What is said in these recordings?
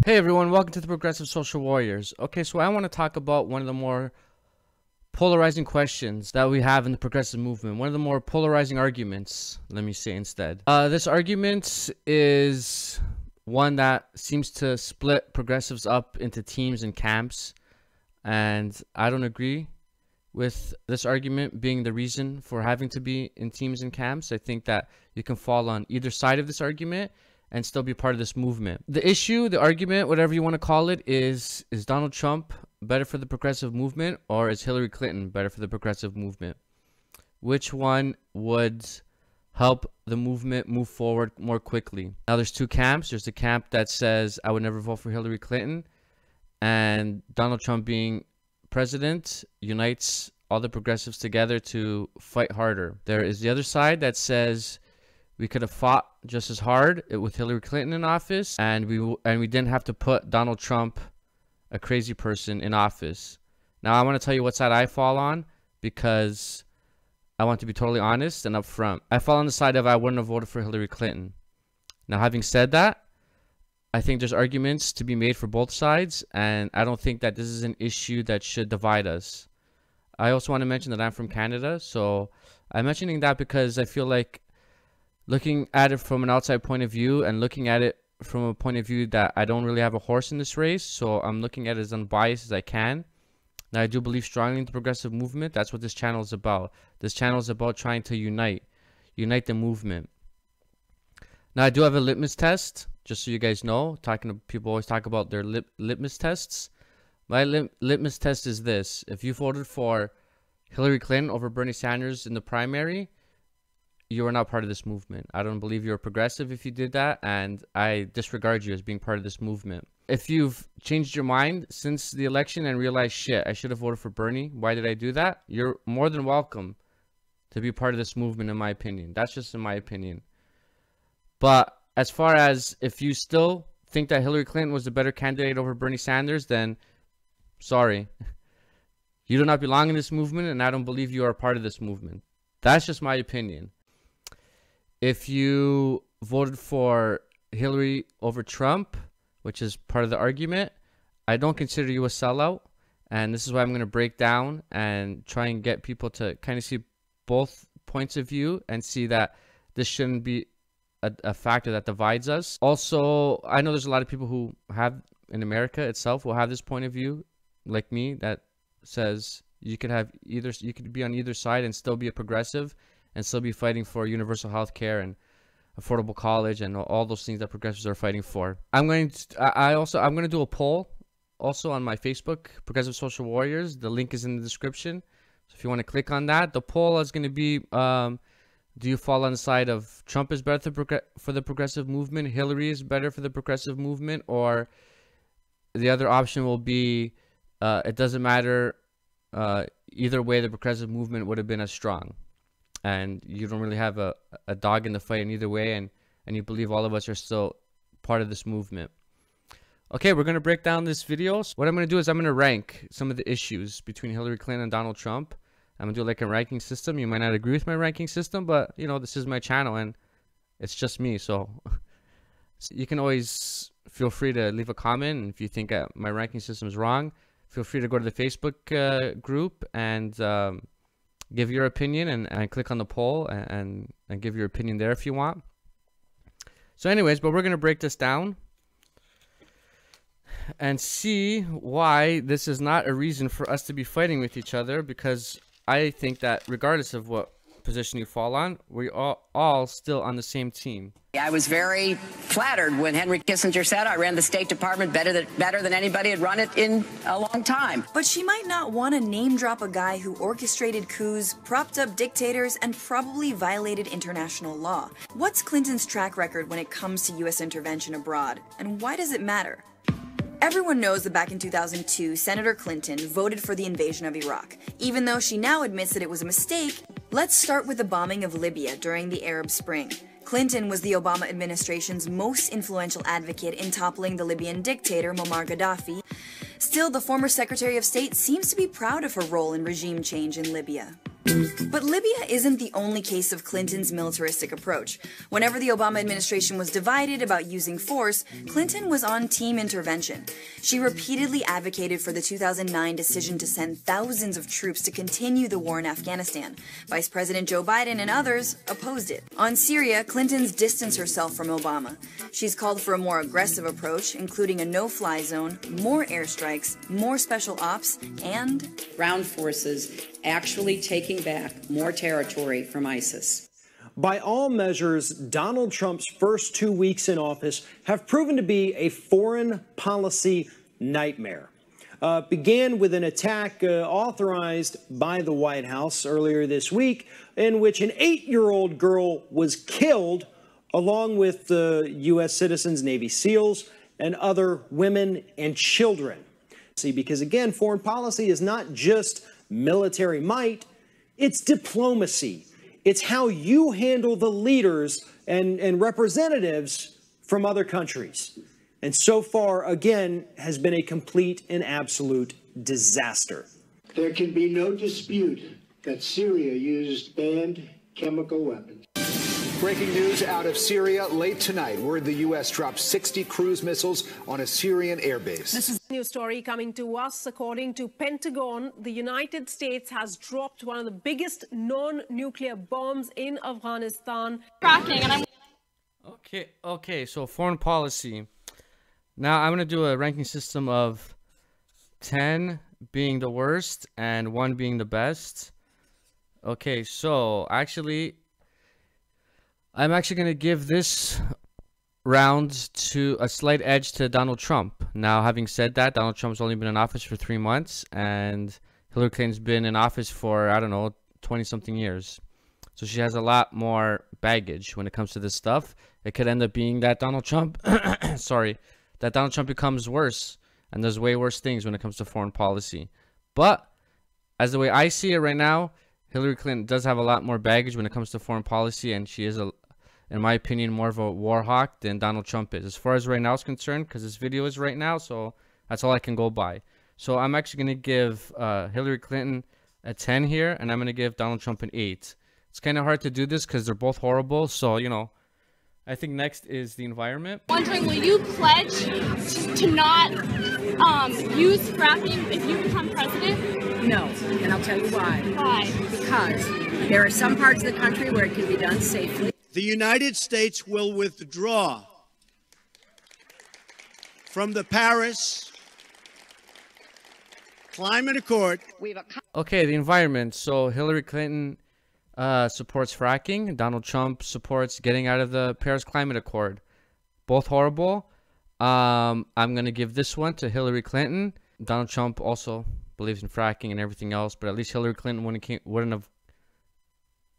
Hey everyone, welcome to the Progressive Social Warriors. Okay, so I want to talk about one of the more polarizing questions that we have in the progressive movement. One of the more polarizing arguments, let me say instead. This argument is one that seems to split progressives up into teams and camps, and I don't agree with this argument being the reason for having to be in teams and camps. I think that you can fall on either side of this argument and still be part of this movement. The issue, the argument, whatever you want to call it, is Donald Trump better for the progressive movement, or is Hillary Clinton better for the progressive movement? Which one would help the movement move forward more quickly? Now there's two camps. There's the camp that says I would never vote for Hillary Clinton, and Donald Trump being president unites all the progressives together to fight harder. There is the other side that says we could have fought just as hard with Hillary Clinton in office, and we didn't have to put Donald Trump, a crazy person, in office. Now I want to tell you what side I fall on, because I want to be totally honest and upfront. I fall on the side of I wouldn't have voted for Hillary Clinton. Now, having said that, I think there's arguments to be made for both sides, and I don't think that this is an issue that should divide us. I also want to mention that I'm from Canada, so I'm mentioning that because I feel like looking at it from an outside point of view and looking at it from a point of view that I don't really have a horse in this race, so I'm looking at it as unbiased as I can. Now, I do believe strongly in the progressive movement. That's what this channel is about. This channel is about trying to unite the movement. Now, I do have a litmus test, just so you guys know. People always talk about their litmus tests. My litmus test is this: if you voted for Hillary Clinton over Bernie Sanders in the primary, you are not part of this movement. I don't believe you're progressive if you did that, and I disregard you as being part of this movement. If you've changed your mind since the election and realized, shit, I should have voted for Bernie, why did I do that? You're more than welcome to be part of this movement, in my opinion. That's just in my opinion. But as far as if you still think that Hillary Clinton was a better candidate over Bernie Sanders, then sorry. You do not belong in this movement, and I don't believe you are a part of this movement. That's just my opinion. If you voted for Hillary over Trump, which is part of the argument, I don't consider you a sellout. And this is why I'm going to break down and try and get people to kind of see both points of view and see that this shouldn't be a factor that divides us. Also, I know there's a lot of people who have, in America itself, will have this point of view, like me, that says you could be on either side and still be a progressive and still be fighting for universal health care and affordable college and all those things that progressives are fighting for. I'm going to do a poll also on my Facebook, Progressive Social Warriors. The link is in the description. So if you want to click on that, the poll is going to be, do you fall on the side of Trump is better for the progressive movement, Hillary is better for the progressive movement, or the other option will be, it doesn't matter, either way the progressive movement would have been as strong. And you don't really have a dog in the fight in either way, and you believe all of us are still part of this movement. Okay, we're going to break down this video. So what I'm going to do is I'm going to rank some of the issues between Hillary Clinton and Donald Trump. I'm going to do like a ranking system. You might not agree with my ranking system, but, you know, this is my channel, and it's just me. So you can always feel free to leave a comment. And if you think my ranking system is wrong, feel free to go to the Facebook group and give your opinion and click on the poll and give your opinion there if you want. So anyways, but we're going to break this down and see why this is not a reason for us to be fighting with each other, because I think that regardless of what position you fall on, we are all still on the same team. I was very flattered when Henry Kissinger said I ran the State Department better than anybody had run it in a long time. But she might not want to name drop a guy who orchestrated coups, propped up dictators, and probably violated international law. What's Clinton's track record when it comes to U.S. intervention abroad, and why does it matter? Everyone knows that back in 2002, Senator Clinton voted for the invasion of Iraq. Even though she now admits that it was a mistake, let's start with the bombing of Libya during the Arab Spring. Clinton was the Obama administration's most influential advocate in toppling the Libyan dictator Muammar Gaddafi. Still, the former Secretary of State seems to be proud of her role in regime change in Libya. But Libya isn't the only case of Clinton's militaristic approach. Whenever the Obama administration was divided about using force, Clinton was on team intervention. She repeatedly advocated for the 2009 decision to send thousands of troops to continue the war in Afghanistan. Vice President Joe Biden and others opposed it. On Syria, Clinton's distanced herself from Obama. She's called for a more aggressive approach, including a no-fly zone, more airstrikes, more special ops, and Ground forces actually taking back more territory from ISIS. By all measures, Donald Trump's first 2 weeks in office have proven to be a foreign policy nightmare. Began with an attack authorized by the White House earlier this week, in which an 8-year-old girl was killed, along with U.S. citizens, Navy SEALs, and other women and children. See, because again, foreign policy is not just military might, it's diplomacy. It's how you handle the leaders and representatives from other countries. And so far, again, has been a complete and absolute disaster. There can be no dispute that Syria used banned chemical weapons. Breaking news out of Syria late tonight. Word the U.S. dropped 60 cruise missiles on a Syrian airbase. This is a new story coming to us. According to Pentagon, the United States has dropped one of the biggest non-nuclear bombs in Afghanistan. Okay, so foreign policy. Now I'm going to do a ranking system of 10 being the worst and 1 being the best. Okay, so I'm actually going to give this round to a slight edge to Donald Trump. Now, having said that, Donald Trump's only been in office for 3 months, and Hillary Clinton's been in office for, I don't know, 20-something years. So she has a lot more baggage when it comes to this stuff. It could end up being that Donald Trump, that Donald Trump becomes worse, and there's way worse things when it comes to foreign policy. But, as the way I see it right now, Hillary Clinton does have a lot more baggage when it comes to foreign policy, and she is, in my opinion, more of a war hawk than Donald Trump is. As far as right now is concerned, because this video is right now, so that's all I can go by. So I'm actually going to give Hillary Clinton a 10 here, and I'm going to give Donald Trump an 8. It's kind of hard to do this because they're both horrible, so, you know, I think next is the environment. Wondering, will you pledge to not use fracking if you become president? No, and I'll tell you why. Why? Because there are some parts of the country where it can be done safely. The United States will withdraw from the Paris Climate Accord. Okay, the environment. So Hillary Clinton supports fracking. Donald Trump supports getting out of the Paris Climate Accord. Both horrible. I'm going to give this one to Hillary Clinton. Donald Trump also believes in fracking and everything else, but at least Hillary Clinton wouldn't have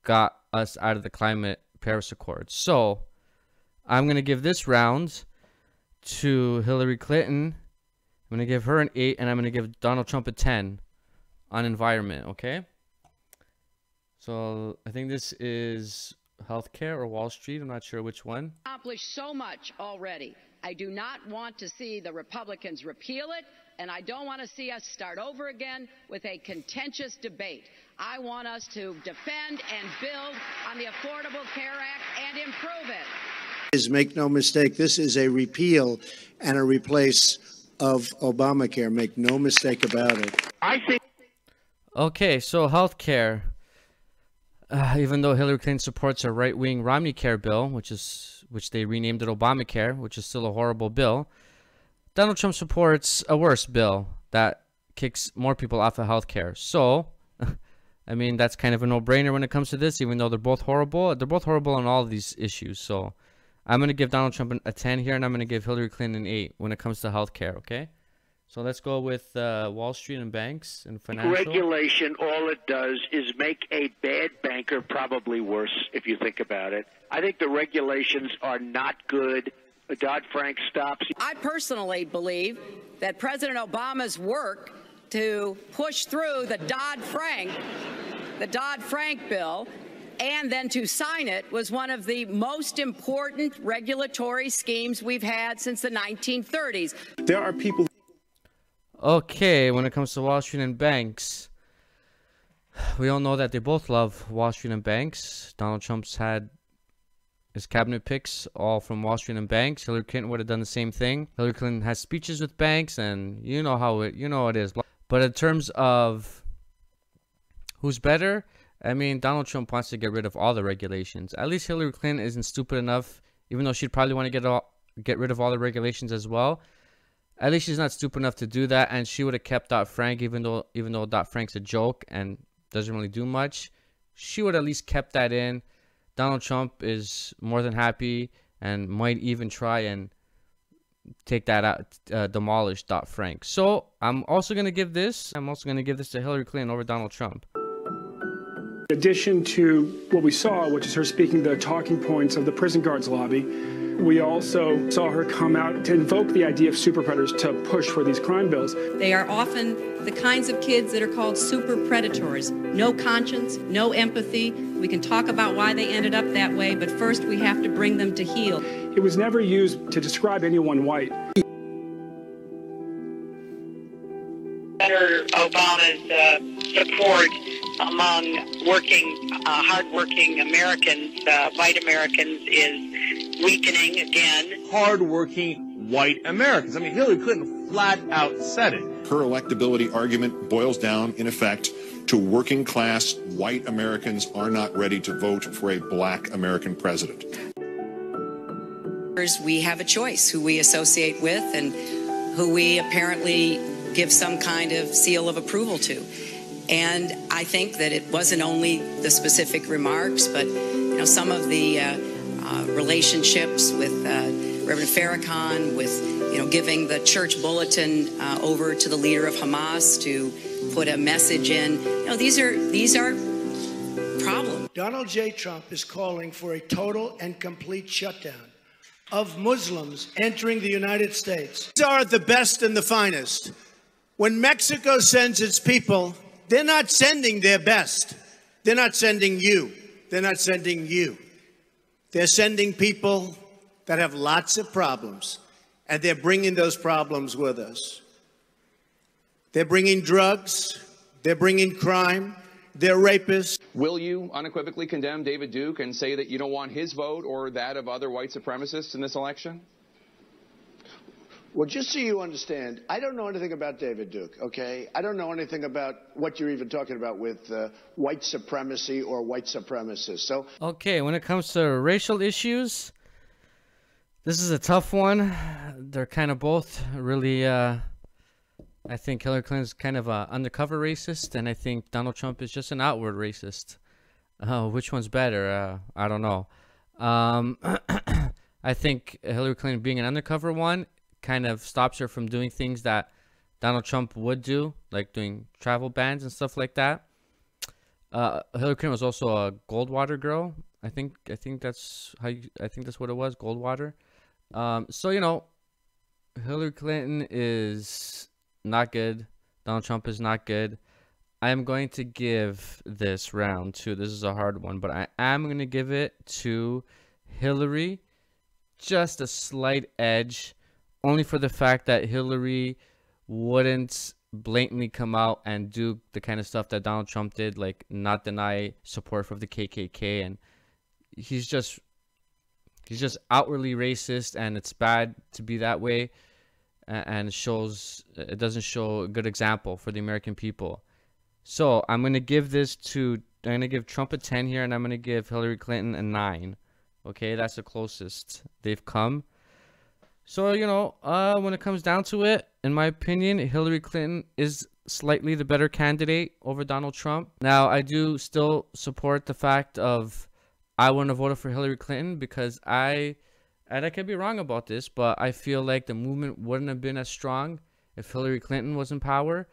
got us out of the climate Paris Accord. So I'm going to give this round to Hillary Clinton. I'm going to give her an 8, and I'm going to give Donald Trump a 10 on environment, okay? So I think this is healthcare or Wall Street. I'm not sure which one. Accomplished so much already. I do not want to see the Republicans repeal it, and I don't want to see us start over again with a contentious debate. I want us to defend and build on the Affordable Care Act and improve it. Make no mistake, this is a repeal and a replace of Obamacare. Make no mistake about it. Okay, so healthcare. Even though Hillary Clinton supports a right-wing Romney Care bill, which they renamed it Obamacare, which is still a horrible bill, Donald Trump supports a worse bill that kicks more people off of healthcare. So, I mean, that's kind of a no-brainer when it comes to this, even though they're both horrible. They're both horrible on all of these issues. So, I'm going to give Donald Trump a 10 here, and I'm going to give Hillary Clinton an 8 when it comes to healthcare, okay? So let's go with Wall Street and banks and financial. Regulation, all it does is make a bad banker probably worse, if you think about it. I think the regulations are not good. Dodd-Frank stops. I personally believe that President Obama's work to push through the Dodd-Frank bill and then to sign it was one of the most important regulatory schemes we've had since the 1930s. There are people. Okay, when it comes to Wall Street and banks, We all know that they both love Wall Street and banks. Donald Trump's had his cabinet picks all from Wall Street and banks. Hillary Clinton would have done the same thing. Hillary Clinton has speeches with banks, and you know how it is. But in terms of who's better, I mean, Donald Trump wants to get rid of all the regulations. At least Hillary Clinton isn't stupid enough, even though she'd probably want to get rid of all the regulations as well. At least she's not stupid enough to do that, and she would have kept Dodd-Frank, even though Dodd-Frank's a joke and doesn't really do much. She would at least kept that in. Donald Trump is more than happy and might even try and take that out, demolish Dodd-Frank. So I'm also going to give this to Hillary Clinton over Donald Trump. In addition to what we saw, which is her speaking the talking points of the prison guards lobby, we also saw her come out to invoke the idea of super predators to push for these crime bills. They are often the kinds of kids that are called super predators. No conscience, no empathy. We can talk about why they ended up that way, but first we have to bring them to heel. It was never used to describe anyone white. Senator Obama's support among hardworking Americans, white Americans, is weakening again. Hardworking white Americans. I mean, Hillary Clinton flat out said it. Her electability argument boils down, in effect, to working class white Americans are not ready to vote for a black American president. We have a choice who we associate with and who we apparently give some kind of seal of approval to. And I think that it wasn't only the specific remarks, but some of the relationships with Reverend Farrakhan, with giving the church bulletin over to the leader of Hamas to put a message in. These are problems. Donald J. Trump is calling for a total and complete shutdown of Muslims entering the United States. These are the best and the finest. When Mexico sends its people, they're not sending their best. They're not sending you. They're not sending you. They're sending people that have lots of problems, and they're bringing those problems with us. They're bringing drugs. They're bringing crime. They're rapists. Will you unequivocally condemn David Duke and say that you don't want his vote or that of other white supremacists in this election? Well, just so you understand, I don't know anything about David Duke, okay? I don't know anything about what you're even talking about with white supremacy or white supremacists. So, okay, when it comes to racial issues, this is a tough one. They're kind of both really, I think Hillary Clinton's kind of an undercover racist, and I think Donald Trump is just an outward racist. Which one's better? I don't know. I think Hillary Clinton being an undercover one kind of stops her from doing things that Donald Trump would do, like doing travel bans and stuff like that. Hillary Clinton was also a Goldwater girl. I think that's what it was, Goldwater. So Hillary Clinton is not good. Donald Trump is not good. I am going to give this round to, this is a hard one, but I am going to give it to Hillary, just a slight edge. Only for the fact that Hillary wouldn't blatantly come out and do the kind of stuff that Donald Trump did, like not deny support for the KKK, and he's just outwardly racist, and it's bad to be that way, and it doesn't show a good example for the American people. So I'm gonna give Trump a 10 here, and I'm gonna give Hillary Clinton a 9. Okay, that's the closest they've come. So, when it comes down to it, in my opinion, Hillary Clinton is slightly the better candidate over Donald Trump. Now, I do still support the fact of I wouldn't have voted for Hillary Clinton because and I could be wrong about this, but I feel like the movement wouldn't have been as strong if Hillary Clinton was in power.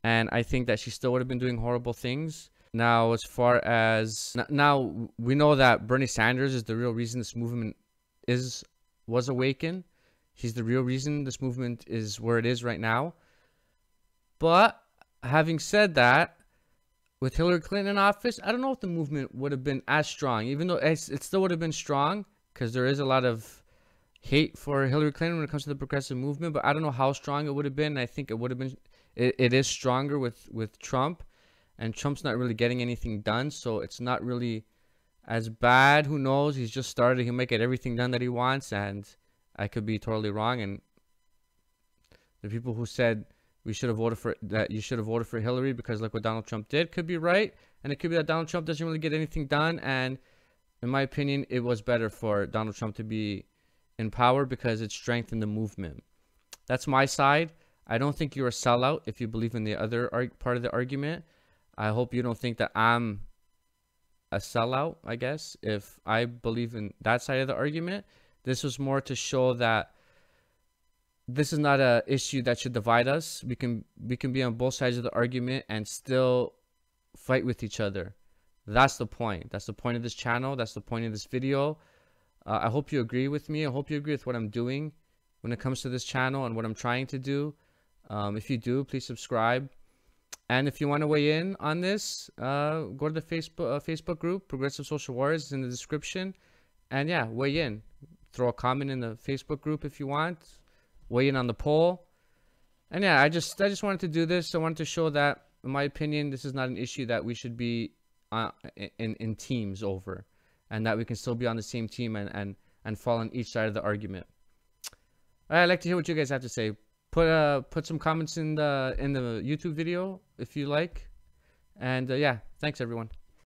And I think that she still would have been doing horrible things. Now, as far as now, we know that Bernie Sanders is the real reason this movement was awakened. He's the real reason this movement is where it is right now. But having said that, with Hillary Clinton in office, I don't know if the movement would have been as strong, even though it still would have been strong, because there is a lot of hate for Hillary Clinton when it comes to the progressive movement. But I don't know how strong it would have been. I think it would have been. It is stronger with Trump. and Trump's not really getting anything done, so it's not really as bad. Who knows? He's just started. He might get everything done that he wants, and I could be totally wrong. And the people who said we should have voted for that, you should have voted for Hillary because look what Donald Trump did, could be right. And it could be that Donald Trump doesn't really get anything done. And in my opinion, it was better for Donald Trump to be in power because it strengthened the movement. That's my side. I don't think you're a sellout if you believe in the other part of the argument. I hope you don't think that I'm a sellout, I guess, if I believe in that side of the argument. This was more to show that this is not an issue that should divide us. We can be on both sides of the argument and still fight with each other. That's the point. That's the point of this channel. That's the point of this video. I hope you agree with me. I hope you agree with what I'm doing when it comes to this channel and what I'm trying to do. If you do, please subscribe. And if you want to weigh in on this, go to the Facebook group, Progressive Social Warriors, is in the description. And yeah, weigh in. Throw a comment in the Facebook group if you want. Weigh in on the poll. And yeah, I just wanted to do this. I wanted to show that, in my opinion, this is not an issue that we should be in teams over, and that we can still be on the same team and fall on each side of the argument. All right, I'd like to hear what you guys have to say. Put some comments in the YouTube video if you like. And yeah, thanks everyone.